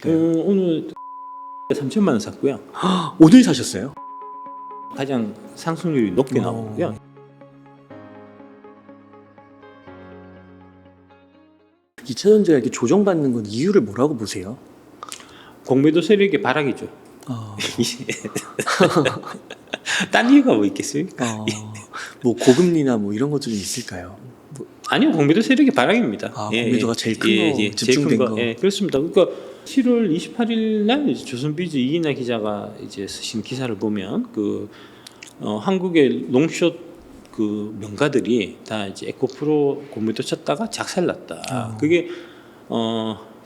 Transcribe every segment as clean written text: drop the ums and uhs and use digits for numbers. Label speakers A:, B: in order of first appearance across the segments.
A: 오늘 3천만 원 샀고요.
B: 오늘 사셨어요?
A: 가장 상승률이 높게 나오고요.
B: 이 차전지가 이렇게 조정받는 건 이유를 뭐라고 보세요?
A: 공매도 세력의 발악이죠. 딴 이유가 뭐 있겠습니까?
B: 뭐 고금리나 뭐 이런 것도 좀 있을까요?
A: 아니요, 공매도 세력의 발악입니다.
B: 공매도가 제일 큰 거, 집중된 거.
A: 예, 그렇습니다. 그러니까 7월 28일 날 조선비즈 이인하 기자가 이제 쓰신 기사를 보면 한국의 롱숏 그 명가들이 다 이제 에코프로 공매도 쳤다가 작살났다. 그게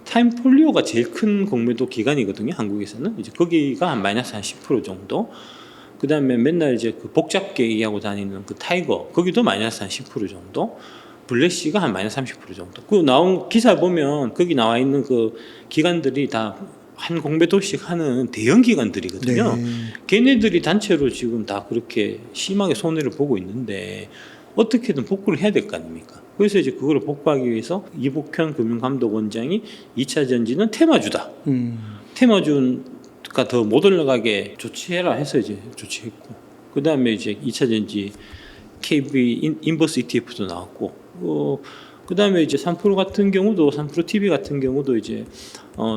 A: 타임폴리오가 제일 큰 공매도 기간이거든요. 한국에서는 이제 거기가 한 마이너스 한 10% 정도. 그 다음에 맨날 이제 그 복잡게 얘기하고 다니는 그 타이거 거기도 마이너스 한 10% 정도. 블랙시가 한 마이너스 30% 정도. 그 나온 기사 보면 거기 나와 있는 그 기관들이 다 한 공매도씩 하는 대형 기관들이거든요.
B: 네.
A: 걔네들이 단체로 지금 다 그렇게 심하게 손해를 보고 있는데 어떻게든 복구를 해야 될 거 아닙니까? 그래서 이제 그걸 복구하기 위해서 이복현 금융감독원장이 2차 전지는 테마주다. 테마주가 더 못 올라가게 조치해라 해서 이제 조치했고, 그 다음에 이제 2차 전지 KB 인버스 ETF도 나왔고, 그 다음에 이제 3프로 같은 경우도 3프로 TV 같은 경우도 이제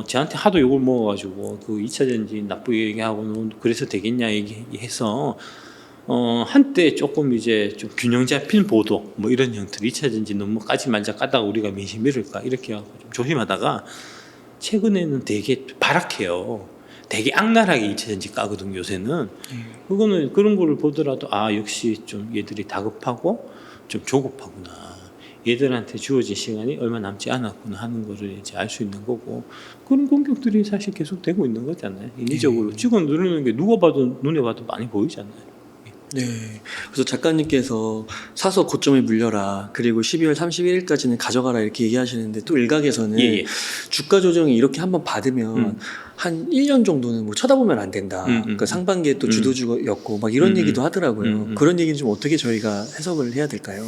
A: 저한테 하도 욕을 먹어가지고 그 2차 전지 나쁘게 얘기하고는 그래서 되겠냐 얘기해서 한때 조금 이제 좀 균형 잡힌 보도 뭐 이런 형태 2차 전지 너무 까지 말자 까다가 우리가 민심 밀을까 이렇게 하고 좀 조심하다가 최근에는 되게 발악해요. 되게 악랄하게 2차 전지 까거든요, 요새는. 그거는 그런 거를 보더라도 역시 좀 얘들이 다급하고 좀 조급하구나. 얘들한테 주어진 시간이 얼마 남지 않았구나 하는 거를 이제 알 수 있는 거고, 그런 공격들이 사실 계속 되고 있는 거잖아요. 인위적으로 찍어 누르는 게 누가 봐도 눈에 봐도 많이 보이잖아요.
B: 네. 그래서 작가님께서 사서 고점에 물려라. 그리고 12월 31일까지는 가져가라 이렇게 얘기하시는데 또 일각에서는 주가 조정이 이렇게 한번 받으면 한 1년 정도는 뭐 쳐다보면 안 된다. 그러니까 상반기에 또 주도주였고 막 이런 얘기도 하더라고요. 그런 얘기는 좀 어떻게 저희가 해석을 해야 될까요?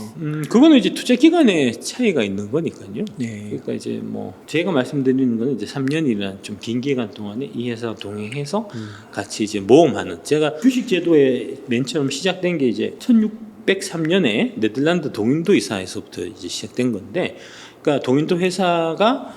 A: 그거는 이제 투자 기간의 차이가 있는 거니까요.
B: 네.
A: 그러니까 이제 뭐 제가 말씀드리는 거는 이제 3년이라는 좀 긴 기간 동안에 이 회사와 동행해서 같이 이제 모험하는, 제가 주식 제도에 맨 처음 시작된 게 이제 1603년에 네덜란드 동인도 이사에서부터 이제 시작된 건데, 그러니까 동인도 회사가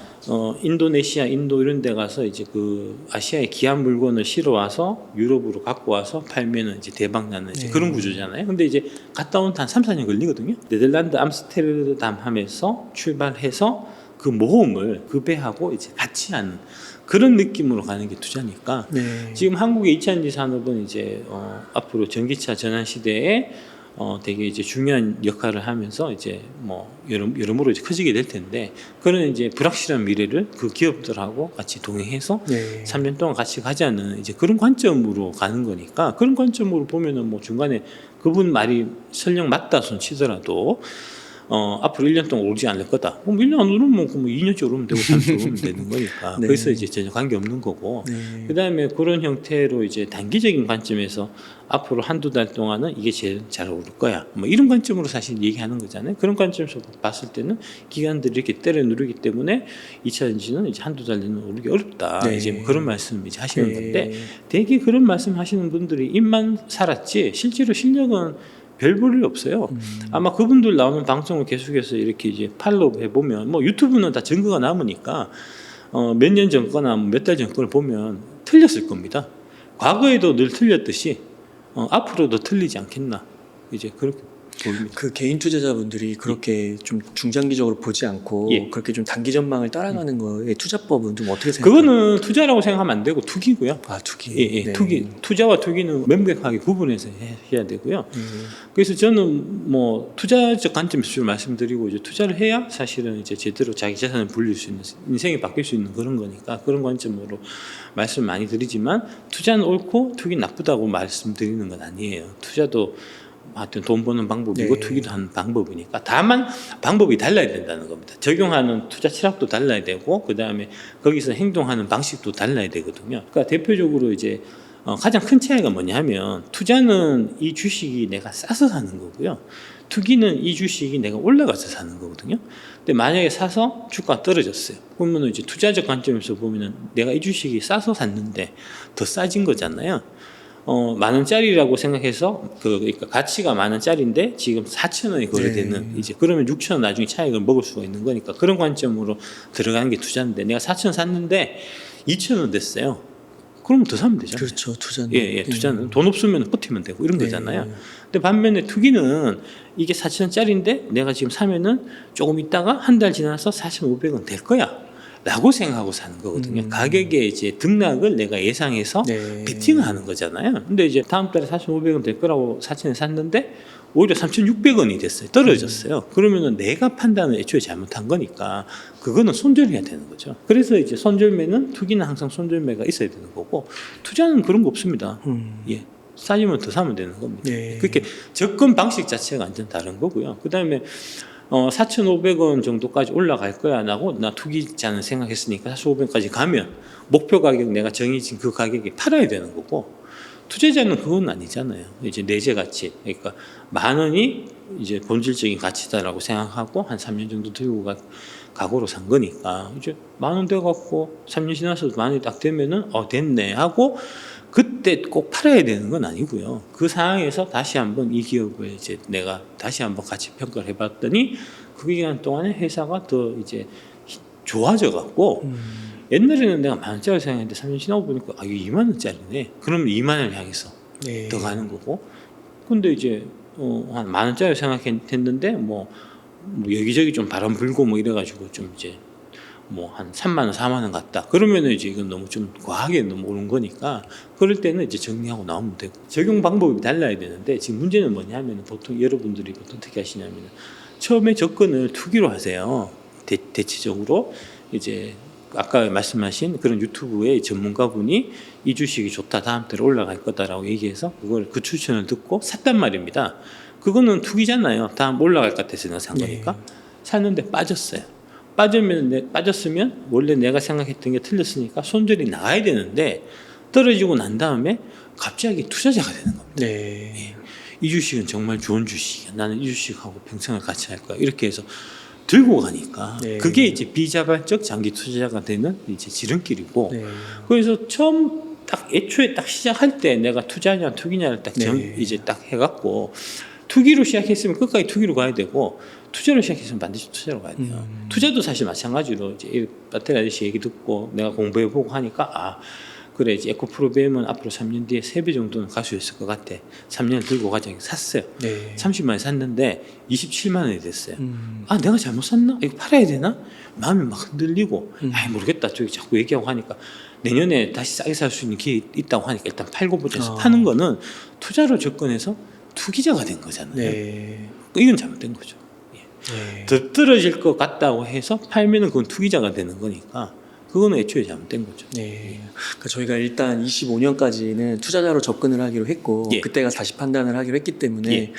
A: 인도네시아, 인도 이런 데 가서 이제 그 아시아의 귀한 물건을 실어와서 유럽으로 갖고 와서 팔면은 이제 대박 나는 이제 그런 구조잖아요. 근데 이제 갔다 온 한 3, 4년 걸리거든요. 네덜란드 암스테르담 함에서 출발해서 그 모험을 그 배하고 이제 같이 하는 그런 느낌으로 가는 게 투자니까. 지금 한국의 2차전지 산업은 이제 앞으로 전기차 전환 시대에 되게 이제 중요한 역할을 하면서 이제 뭐 여러모로 이제 커지게 될 텐데, 그런 이제 불확실한 미래를 그 기업들하고 같이 동행해서 3년 동안 같이 가자는 이제 그런 관점으로 가는 거니까, 그런 관점으로 보면은 뭐 중간에 그분 말이 설령 맞다 손 치더라도 앞으로 1년 동안 오르지 않을 거다. 그럼 1년 안 오르면 뭐 2년째 오르면 되고 3년째 오르면 되는 거니까. 그래서 이제 전혀 관계 없는 거고. 그 다음에 그런 형태로 이제 단기적인 관점에서 앞으로 한두 달 동안은 이게 제일 잘 오를 거야. 뭐 이런 관점으로 사실 얘기하는 거잖아요. 그런 관점에서 봤을 때는 기관들이 이렇게 때려 누르기 때문에 2차 전지는 이제 한두 달 내는 오르기 어렵다. 이제 뭐 그런 말씀 이제 하시는 건데, 되게 그런 말씀 하시는 분들이 입만 살았지 실제로 실력은 별 볼 일 없어요. 아마 그분들 나오는 방송을 계속해서 이렇게 이제 팔로우 해보면, 뭐 유튜브는 다 증거가 남으니까 몇 년 전 거나 몇 달 전 거를 보면 틀렸을 겁니다. 과거에도 늘 틀렸듯이 앞으로도 틀리지 않겠나, 이제 그렇게 보입니다.
B: 그 개인 투자자분들이 그렇게 좀 중장기적으로 보지 않고 그렇게 좀 단기 전망을 따라가는 거에 투자법은 좀 어떻게 생각해요?
A: 그거는 투자라고 생각하면 안 되고 투기고요.
B: 투기.
A: 투기. 투자와 투기는 명백하게 구분해서 해야 되고요. 그래서 저는 뭐 투자적 관점에서 주로 말씀드리고, 이제 투자를 해야 사실은 이제 제대로 자기 재산을 불릴 수 있는, 인생이 바뀔 수 있는 그런 거니까 그런 관점으로 말씀 많이 드리지만, 투자는 옳고 투기는 나쁘다고 말씀드리는 건 아니에요. 투자도 하여튼 돈 버는 방법이고 투기도 하는 방법이니까, 다만 방법이 달라야 된다는 겁니다. 적용하는 투자 철학도 달라야 되고, 그 다음에 거기서 행동하는 방식도 달라야 되거든요. 그러니까 대표적으로 이제 가장 큰 차이가 뭐냐면 투자는 이 주식이 내가 싸서 사는 거고요. 투기는 이 주식이 내가 올라가서 사는 거거든요. 근데 만약에 사서 주가가 떨어졌어요. 그러면 이제 투자적 관점에서 보면은 내가 이 주식이 싸서 샀는데 더 싸진 거잖아요. 10,000원짜리라고 생각해서 그러니까 가치가 10,000원짜리인데 지금 4,000원이 거래되는 이제 그러면 6,000원 나중에 차익을 먹을 수가 있는 거니까 그런 관점으로 들어가는 게 투자인데 내가 4,000원 샀는데 2,000원 됐어요. 그러면 더 사면 되잖아요.
B: 그렇죠. 투자는.
A: 예, 투자는 돈 없으면 버티면 되고 이런 거잖아요. 근데 반면에 투기는 이게 4,000원짜리인데 내가 지금 사면은 조금 있다가 한 달 지나서 4,500원 될 거야. 라고 생각하고 사는 거거든요. 가격의 이제 등락을 내가 예상해서 베팅을 하는 거잖아요. 근데 이제 다음 달에 4,500원 될 거라고 4,000원에 샀는데 오히려 3,600원이 됐어요. 떨어졌어요. 그러면은 내가 판단을 애초에 잘못한 거니까 그거는 손절해야 되는 거죠. 그래서 이제 손절매는 투기는 항상 손절매가 있어야 되는 거고 투자는 그런 거 없습니다. 예. 싸지면 더 사면 되는 겁니다. 그렇게 접근 방식 자체가 완전 다른 거고요. 그다음에 4,500원 정도까지 올라갈 거야 안 하고 나 투기자는 생각했으니까 4,500원까지 가면 목표 가격 내가 정해진 그 가격에 팔아야 되는 거고 투자자는 그건 아니잖아요. 이제 내재 가치 그러니까 10,000원이 이제 본질적인 가치다라고 생각하고 한 3년 정도 들고 각오로 산 거니까 이제 10,000원 돼 갖고 3년 지나서 10,000원이 딱 되면은 됐네 하고 그때 꼭 팔아야 되는 건 아니고요. 그 상황에서 다시 한번 이 기업을 이제 내가 다시 한번 가치 평가를 해봤더니 그 기간 동안에 회사가 더 이제 좋아져 갖고 옛날에는 내가 10,000원짜리 생각했는데 3년 지나고 보니까 이게 20,000원짜리네. 그러면 20,000원을 향해서 더 가는 거고. 근데 이제 한 10,000원짜리 생각했는데 뭐 여기저기 좀 바람 불고 뭐 이래가지고 좀 이제 뭐 한 3만 원, 4만 원 갔다. 그러면은 이제 이건 너무 좀 과하게 너무 오른 거니까 그럴 때는 이제 정리하고 나오면 되고 적용 방법이 달라야 되는데 지금 문제는 뭐냐면 보통 여러분들이 보통 어떻게 하시냐면 처음에 접근을 투기로 하세요. 대체적으로 이제 아까 말씀하신 그런 유튜브의 전문가분이 이 주식이 좋다 다음 달에 올라갈 거다라고 얘기해서 그걸 그 추천을 듣고 샀단 말입니다. 그거는 투기잖아요. 다음 올라갈 것 같아서 내가 산 거니까 샀는데 빠졌어요. 빠졌으면 원래 내가 생각했던 게 틀렸으니까 손절이 나와야 되는데 떨어지고 난 다음에 갑자기 투자자가 되는 겁니다. 예. 이 주식은 정말 좋은 주식이야. 나는 이 주식하고 평생을 같이 할 거야. 이렇게 해서 들고 가니까 그게 이제 비자발적 장기 투자자가 되는 이제 지름길이고 그래서 처음 딱 애초에 딱 시작할 때 내가 투자냐 투기냐를 딱 이제 딱 해갖고 투기로 시작했으면 끝까지 투기로 가야 되고 투자로 시작했으면 반드시 투자로 가야 돼요. 투자도 사실 마찬가지로 이제 배터리 아저씨 얘기 듣고 내가 공부해보고 하니까 그래 이제 에코프로비엠은 앞으로 3년 뒤에 3배 정도는 갈 수 있을 것 같아. 3년을 들고 가자. 샀어요. 30만 원에 샀는데 27만 원이 됐어요. 내가 잘못 샀나? 이거 팔아야 되나? 마음이 막 흔들리고 모르겠다. 저기 자꾸 얘기하고 하니까 내년에 다시 싸게 살 수 있는 기회 있다고 하니까 일단 팔고 보자 해서 파는 거는 투자로 접근해서 투기자가 된 거잖아요. 이건 잘못된 거죠. 더 떨어질 것 같다고 해서 팔면은 그건 투기자가 되는 거니까 그거는 애초에 잘못된 거죠.
B: 그러니까 저희가 일단 25년까지는 투자자로 접근을 하기로 했고 그때가 다시 판단을 하기로 했기 때문에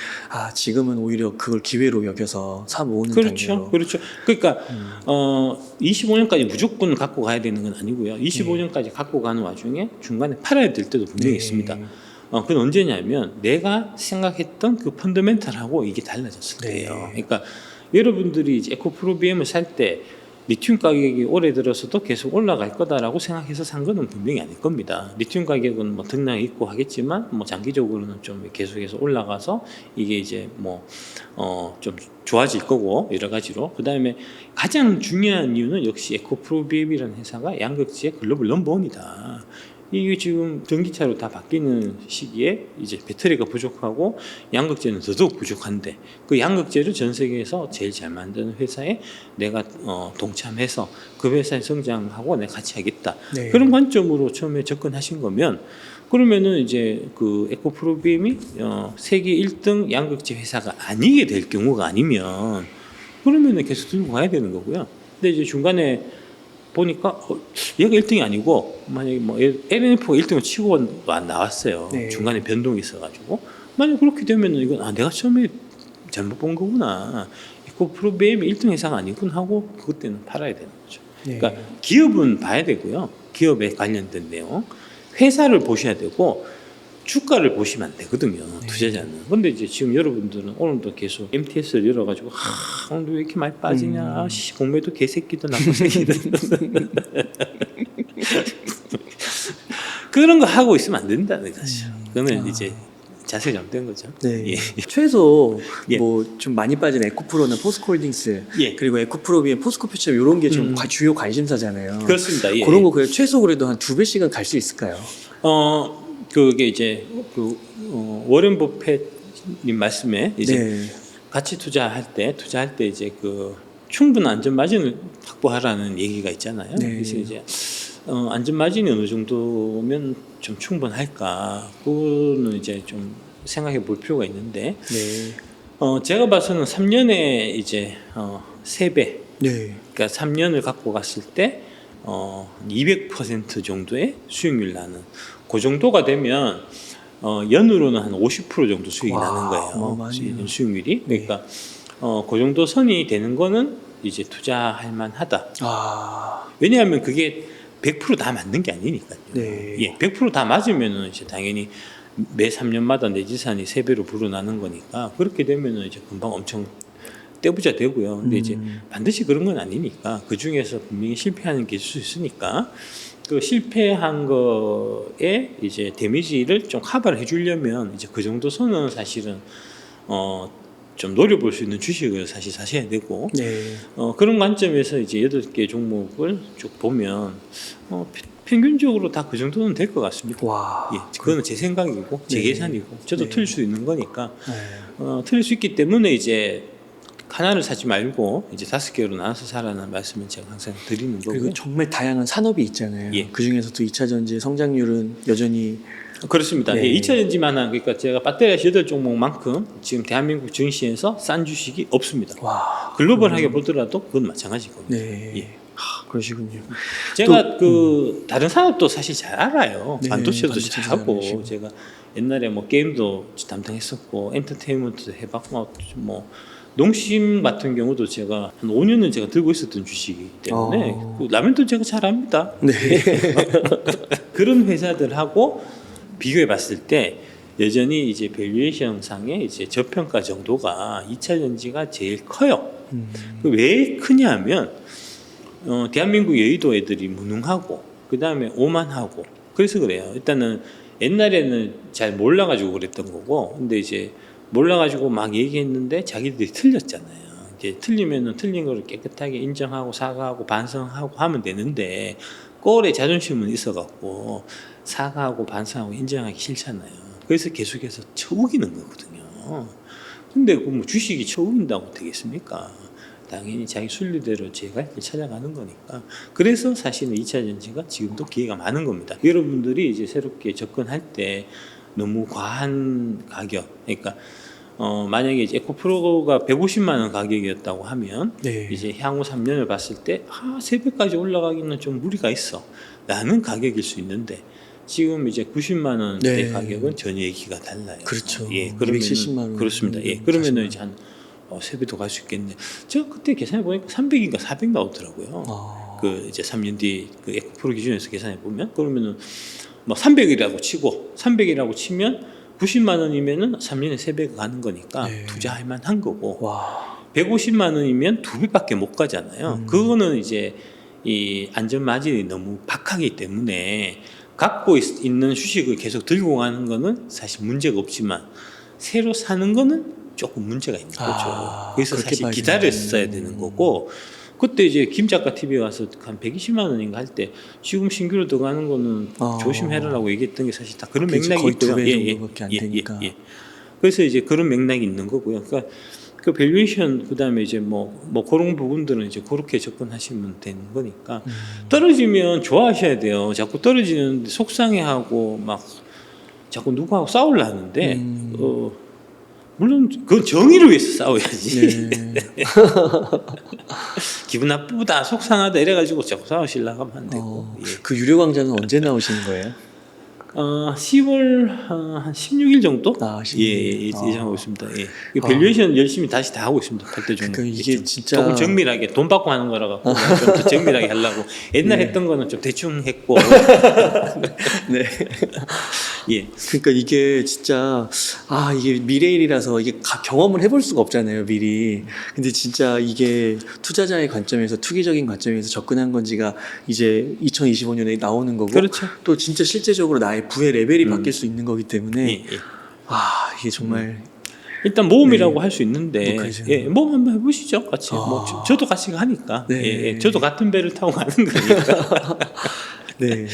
B: 지금은 오히려 그걸 기회로 여겨서 사 모으는 단계로.
A: 그렇죠. 그러니까 25년까지 무조건 갖고 가야 되는 건 아니고요. 25년까지 갖고 가는 와중에 중간에 팔아야 될 때도 분명히 있습니다. 그건 언제냐면 내가 생각했던 그 펀더멘탈하고 이게 달라졌을 때예요. 그러니까 여러분들이 이제 에코프로비엠을 살 때 리튬 가격이 올해 들어서도 계속 올라갈 거다라고 생각해서 산 거는 분명히 아닐 겁니다. 리튬 가격은 뭐 등락이 있고 하겠지만 뭐 장기적으로는 좀 계속해서 올라가서 이게 이제 뭐 좀 좋아질 거고 여러 가지로 그다음에 가장 중요한 이유는 역시 에코프로비엠이라는 회사가 양극재의 글로벌 넘버원이다. 이게 지금 전기차로 다 바뀌는 시기에 이제 배터리가 부족하고 양극재는 더더욱 부족한데 그 양극재를 전 세계에서 제일 잘 만드는 회사에 내가 동참해서 그 회사의 성장하고 내가 같이 하겠다. 그런 관점으로 처음에 접근하신 거면 그러면은 이제 그 에코프로비엠이 세계 1등 양극재 회사가 아니게 될 경우가 아니면 그러면은 계속 들고 가야 되는 거고요. 근데 이제 중간에 보니까 얘가 1등이 아니고 만약에 뭐 LNF가 1등을 치고 나왔어요. 중간에 변동이 있어가지고 만약 그렇게 되면 이건 내가 처음에 잘못 본 거구나. 에코프로비엠이 1등 회사가 아니군 하고 그때는 팔아야 되는 거죠. 그러니까 기업은 봐야 되고요. 기업에 관련된 내용. 회사를 보셔야 되고 주가를 보시면 안 되거든요. 투자자는. 근데 이제 지금 여러분들은 오늘도 계속 MTS를 열어가지고 오늘 왜 이렇게 많이 빠지냐. 공매도 개새끼도 나쁜 새끼도. 그런 거 하고 있으면 안 된다는 거죠. 그거는 이제 자세가 잘못된 거죠.
B: 네.
A: 예.
B: 최소
A: 예.
B: 뭐 좀 많이 빠진 에코프로는 포스코홀딩스
A: 예.
B: 그리고 에코프로비엔 포스코퓨처 이런 게 좀 주요 관심사잖아요.
A: 그렇습니다. 예.
B: 그런 거 그래 최소 그래도 한 2배씩은 갈 수 있을까요?
A: 그게 이제 워렌 버핏님 말씀에 이제
B: 네.
A: 가치 투자할 때 이제 그 충분한 안전 마진을 확보하라는 얘기가 있잖아요.
B: 네.
A: 그래서 이제 안전 마진이 어느 정도면 좀 충분할까? 그거는 이제 좀 생각해 볼 필요가 있는데,
B: 네.
A: 제가 봐서는 3년에 이제 3배,
B: 네.
A: 그러니까 3년을 갖고 갔을 때 200% 정도의 수익률 나는 그 정도가 되면 연으로는 한 50% 정도 수익이 나는 거예요.
B: 어마어마하네요.
A: 수익률이. 그러니까 그 정도 선이 되는 거는 이제 투자할 만하다. 왜냐하면 그게 100% 다 맞는 게 아니니까요.
B: 네.
A: 예, 100% 다 맞으면은 이제 당연히 매 3년마다 내 지산이 3배로 불어나는 거니까 그렇게 되면은 이제 금방 엄청 떼부자 되고요. 근데 이제 반드시 그런 건 아니니까 그 중에서 분명히 실패하는 게 있을 수 있으니까 그 실패한 거에 이제 데미지를 좀 커버를 해주려면 이제 그 정도 선은 사실은 좀 노려볼 수 있는 주식을 사실 사셔야 되고
B: 네.
A: 그런 관점에서 이제 8개 종목을 쭉 보면 평균적으로 다 그 정도는 될 것 같습니다.
B: 와.
A: 예, 그거는 제 생각이고 제
B: 네.
A: 계산이고 저도
B: 네.
A: 틀릴 수 있는 거니까
B: 네.
A: 틀릴 수 있기 때문에 이제 하나를 사지 말고 이제 5개로 나눠서 사라는 말씀을 제가 항상 드리는 거고요.
B: 그리고 정말 다양한 산업이 있잖아요.
A: 예.
B: 그 중에서도 2차 전지 성장률은 여전히
A: 그렇습니다.
B: 네.
A: 예, 2차 전지만한 그러니까 제가 배터리 8종목만큼 지금 대한민국 증시에서 싼 주식이 없습니다.
B: 와.
A: 글로벌하게 보더라도 그건 마찬가지일 겁니다.
B: 네.
A: 예.
B: 그러시군요.
A: 제가 그 다른 산업도 사실 잘 알아요.
B: 네,
A: 반도체도
B: 반도체
A: 잘하고
B: 잘하시고.
A: 제가 옛날에 뭐 게임도 담당했었고 엔터테인먼트도 해봤고 뭐 농심 같은 경우도 제가 한 5년은 제가 들고 있었던 주식이기 때문에 그 라면도 제가 잘 압니다.
B: 네.
A: 그런 회사들하고 비교해 봤을 때 여전히 이제 밸류에이션 상의 이제 저평가 정도가 2차 전지가 제일 커요. 왜 크냐면 대한민국 여의도 애들이 무능하고 그 다음에 오만하고 그래서 그래요. 일단은 옛날에는 잘 몰라가지고 그랬던 거고, 근데 이제 몰라가지고 막 얘기했는데 자기들이 틀렸잖아요. 이제 틀리면은 틀린 거를 깨끗하게 인정하고 사과하고 반성하고 하면 되는데 꼴에 자존심은 있어갖고 사과하고 반성하고 인정하기 싫잖아요. 그래서 계속해서 쳐우기는 거거든요. 근데 그 뭐 주식이 쳐우긴다고 되겠습니까? 당연히 자기 순리대로 제갈 길 찾아가는 거니까. 그래서 사실은 2차 전지가 지금도 기회가 많은 겁니다. 여러분들이 이제 새롭게 접근할 때 너무 과한 가격, 그러니까 만약에 이제 에코프로가 150만 원 가격이었다고 하면
B: 네.
A: 이제 향후 3년을 봤을 때 3배까지 올라가기는 좀 무리가 있어 라는 가격일 수 있는데 지금 이제 90만 원대
B: 네.
A: 가격은 전혀 얘기가 달라요.
B: 그렇죠.
A: 예, 그러면
B: 270만 원.
A: 그렇습니다. 예, 그러면은 이제 한 3배 더 갈 수 있겠네. 제가 그때 계산해 보니까 300인가 400 나오더라고요. 그 이제 3년 뒤 그 에코프로 기준에서 계산해 보면 그러면은 뭐 300이라고 치고 300이라고 치면 90만 원이면은 3년에 3배가 가는 거니까
B: 네.
A: 투자할 만한 거고.
B: 와.
A: 150만 원이면 2배밖에 못 가잖아요. 그거는 이제 이 안전 마진이 너무 박하기 때문에 갖고 있는 주식을 계속 들고 가는 거는 사실 문제가 없지만 새로 사는 거는 조금 문제가 있는 거죠. 그래서
B: 그렇게
A: 사실
B: 봐야
A: 기다렸어야 되는 거고 그때 이제 김 작가 TV에 와서 한 120만 원인가 할 때 지금 신규로 들어가는 거는 조심해라라고 얘기했던 게 사실 다 그런 맥락이
B: 거의
A: 있고요.
B: 2배 정도밖에 안 되니까.
A: 그래서 이제 그런 맥락이 있는 거고요. 그러니까 그 밸류에이션 그다음에 이제 뭐 그런 부분들은 이제 그렇게 접근하시면 되는 거니까 떨어지면 좋아하셔야 돼요. 자꾸 떨어지는데 속상해하고 막 자꾸 누구하고 싸우려 하는데 물론 그건 정의를 위해서 싸워야지.
B: 네.
A: 기분 나쁘다, 속상하다 이래가지고 자꾸 싸우시려고 하면 안 되고. 예.
B: 그 유료 강좌는 언제 나오시는 거예요?
A: 10월 한 16일 정도?
B: 아,
A: 예정하고 있습니다. 예. 이 밸류에이션 열심히 다시 다 하고 있습니다. 8대 종목.
B: 그러니까 이게 진짜
A: 조금 정밀하게 돈 받고 하는 거라 갖고 좀 더 정밀하게 하려고. 옛날 했던 거는 좀 대충 했고.
B: 네.
A: 예.
B: 그러니까 이게 진짜 이게 미래일이라서 이게 경험을 해볼 수가 없잖아요, 미리. 근데 진짜 이게 투자자의 관점에서 투기적인 관점에서 접근한 건지가 이제 2025년에 나오는 거고,
A: 그렇죠.
B: 또 진짜 실제적으로 나의 부의 레벨이 바뀔 수 있는 거기 때문에
A: 예.
B: 이게 정말
A: 일단 모험이라고 할 수 있는데,
B: 그러죠.
A: 예, 모험 한번 해보시죠, 같이. 뭐 저도 같이 가니까.
B: 네.
A: 예, 저도 같은 배를 타고 가는 거니까.
B: 네.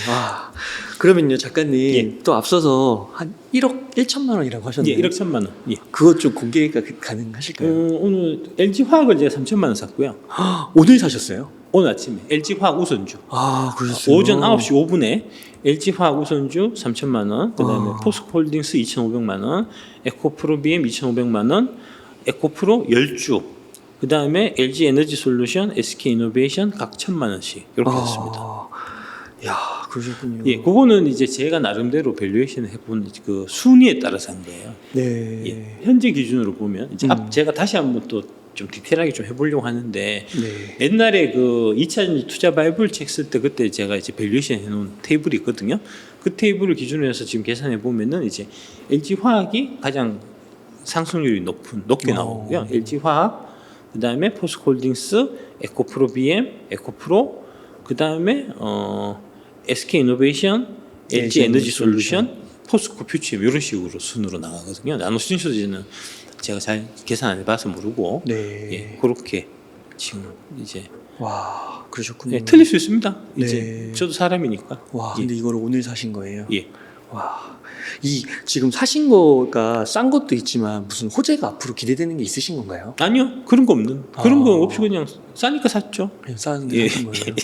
B: 그러면요, 작가님
A: 예.
B: 또 앞서서 한 1억 1천만 원이라고 하셨나요?
A: 예, 1억 1천만 원. 예.
B: 그것 좀 공개가 가능하실까요?
A: 오늘 LG 화학을 제가 3천만 원 샀고요.
B: 오늘 사셨어요?
A: 오늘 아침에 LG 화학 우선주.
B: 그러셨어요.
A: 오전 9시 5분에 LG 화학 우선주 3천만 원, 그다음에 포스코홀딩스 2,500만 원, 에코프로 BM 2,500만 원, 에코프로 10주, 그다음에 LG 에너지 솔루션, SK 이노베이션 각 1,000만 원씩 이렇게 했습니다.
B: 야, 그러셨군요.
A: 예, 그거는 이제 제가 나름대로 밸류에이션을 해본 그 순위에 따라서 한 거예요.
B: 네.
A: 예, 현재 기준으로 보면 이제 제가 다시 한번 또 좀 디테일하게 좀 해보려고 하는데,
B: 네.
A: 옛날에 그 2차 투자 바이블 책 쓸 때 그때 제가 이제 밸류에이션 해놓은 테이블이 있거든요. 그 테이블을 기준으로 해서 지금 계산해 보면은 이제 LG 화학이 가장 상승률이 높게 나오고요. LG 화학, 그 다음에 포스코홀딩스, 에코프로 BM, 에코프로, 그 다음에 SK 이노베이션, LG 에너지 솔루션, 포스코 퓨처엠 이런 식으로 순으로 나가거든요. 나노 신소재는 제가 잘 계산 안 해봐서 모르고,
B: 네.
A: 예, 그렇게 지금 이제
B: 와, 그러셨군요.
A: 예, 틀릴 수 있습니다.
B: 네.
A: 이제 저도 사람이니까.
B: 와,
A: 예.
B: 근데 이걸 오늘 사신 거예요?
A: 예.
B: 와, 이 지금 사신 거가 싼 것도 있지만 무슨 호재가 앞으로 기대되는 게 있으신 건가요?
A: 아니요, 그런 거 없는. 그런 거 없이 그냥 싸니까 샀죠.
B: 그냥 싼
A: 예.
B: 사신 거예요?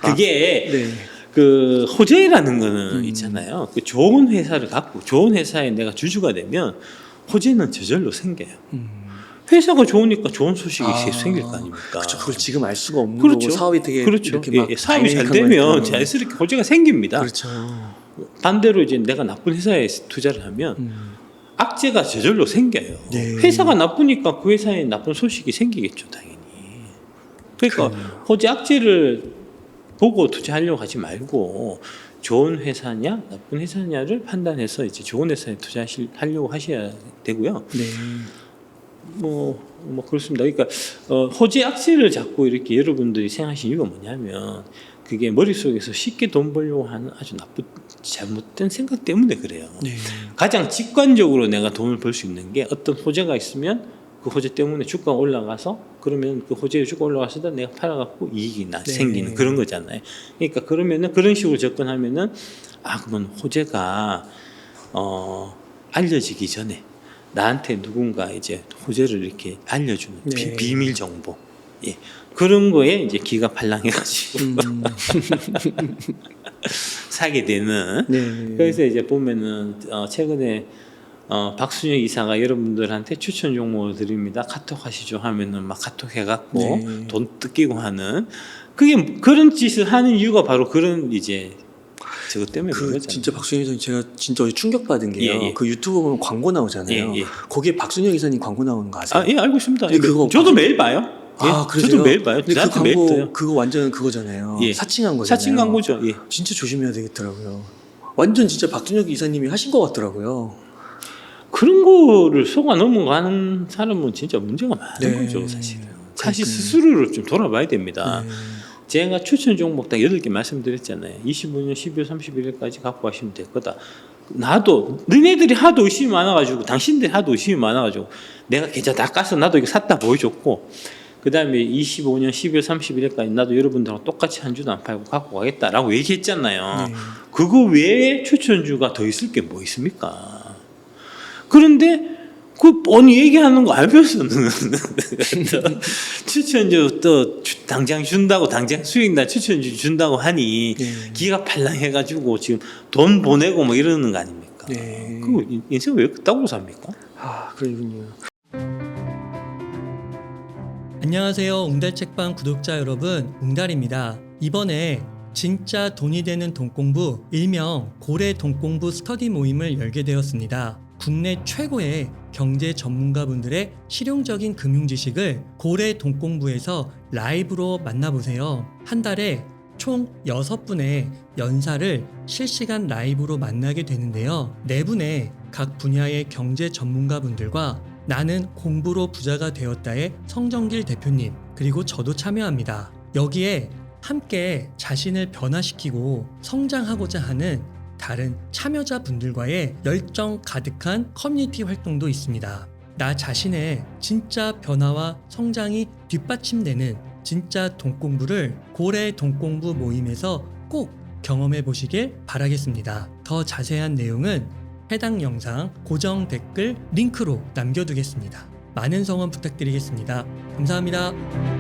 A: 그게
B: 네.
A: 그 호재라는 거는 있잖아요. 그 좋은 회사를 갖고 좋은 회사에 내가 주주가 되면 호재는 저절로 생겨요. 회사가 좋으니까 좋은 소식이 생길 거 아닙니까?
B: 그렇죠. 그걸 지금 알 수가 없는
A: 그렇죠.
B: 거고 사업이 되게
A: 그렇죠.
B: 이렇게 막
A: 사업이 잘
B: 다이내믹한
A: 되면
B: 거니까.
A: 자연스럽게 호재가 생깁니다.
B: 그렇죠.
A: 반대로 이제 내가 나쁜 회사에 투자를 하면 악재가 저절로 생겨요.
B: 네.
A: 회사가 나쁘니까 그 회사에 나쁜 소식이 생기겠죠, 당연히. 그러니까 호재 악재를 보고 투자하려고 하지 말고 좋은 회사냐 나쁜 회사냐를 판단해서 이제 좋은 회사에 투자하려고 하셔야 되고요.
B: 네.
A: 뭐 그렇습니다. 그러니까 호재 악재를 자꾸 이렇게 여러분들이 생각하시는 이유가 뭐냐면 그게 머릿속에서 쉽게 돈 벌려고 하는 아주 잘못된 생각 때문에 그래요.
B: 네.
A: 가장 직관적으로 내가 돈을 벌 수 있는 게 어떤 호재가 있으면 그 호재 때문에 주가가 올라가서 그러면 그 호재의 주가 올라갔을 때 내가 팔아갖고 이익이 생기는 그런 거잖아요. 그러니까 그러면은 그런 식으로 접근하면은 그러면 호재가 알려지기 전에 나한테 누군가 이제 호재를 이렇게 알려주는
B: 네.
A: 비밀 정보, 예, 그런 거에 이제 기가 발랑해가지고 사게 되는.
B: 네.
A: 그래서 이제 보면은 최근에 박순혁 이사가 여러분들한테 추천 종목을 드립니다. 카톡 하시죠 하면은 막 카톡 해갖고
B: 네.
A: 돈 뜯기고 하는 그런 짓을 하는 이유가 바로 그런 이제 저것 때문에 그런 거잖아요.
B: 진짜 박순혁 이사님 제가 진짜 어제 충격받은 게요.
A: 예.
B: 그 유튜브 보면 광고 나오잖아요.
A: 예.
B: 거기에 박순혁 이사님 광고 나오는 거 아세요?
A: 예, 알고 있습니다.
B: 근데 그거
A: 저도 매일 봐요. 예,
B: 그러세요?
A: 저도 매일 봐요.
B: 근데 그
A: 저한테 매일
B: 광고
A: 떠요.
B: 그거 완전 그거잖아요.
A: 예.
B: 사칭한 거잖아요.
A: 사칭 광고죠. 예.
B: 진짜 조심해야 되겠더라고요. 완전 진짜 박순혁 이사님이 하신 것 같더라고요.
A: 그런 거를 속아 넘어가는 사람은 진짜 문제가 많은 거죠, 사실은. 사실 스스로를 좀 돌아봐야 됩니다. 제가 추천 종목 딱 8개 말씀드렸잖아요. 25년 12월 31일까지 갖고 가시면 될 거다. 나도 너네들이 하도 의심이 많아가지고 당신들이 하도 의심이 많아가지고 내가 계좌 다 까서 나도 이거 샀다 보여줬고, 그 다음에 25년 12월 31일까지 나도 여러분들하고 똑같이 한 주도 안 팔고 갖고 가겠다라고 얘기했잖아요. 그거 외에 추천주가 더 있을 게 뭐 있습니까? 그런데 그 뻔히 얘기하는 거 알면서는 추천주 또 당장 준다고, 당장 수익날 추천주 준다고 하니 기가 발랑해가지고 지금 돈 보내고 뭐 이러는 거 아닙니까? 그 인생 왜 그따구로 삽니까?
B: 그러군요.
C: 안녕하세요. 웅달책방 구독자 여러분, 웅달입니다. 이번에 진짜 돈이 되는 돈공부, 일명 고래 돈공부 스터디 모임을 열게 되었습니다. 국내 최고의 경제 전문가분들의 실용적인 금융 지식을 고래 돈공부에서 라이브로 만나보세요. 한 달에 총 6분의 연사를 실시간 라이브로 만나게 되는데요. 4분의 각 분야의 경제 전문가분들과 나는 공부로 부자가 되었다의 성정길 대표님, 그리고 저도 참여합니다. 여기에 함께 자신을 변화시키고 성장하고자 하는 다른 참여자분들과의 열정 가득한 커뮤니티 활동도 있습니다. 나 자신의 진짜 변화와 성장이 뒷받침되는 진짜 돈공부를 고래 돈공부 모임에서 꼭 경험해 보시길 바라겠습니다. 더 자세한 내용은 해당 영상 고정 댓글 링크로 남겨두겠습니다. 많은 성원 부탁드리겠습니다. 감사합니다.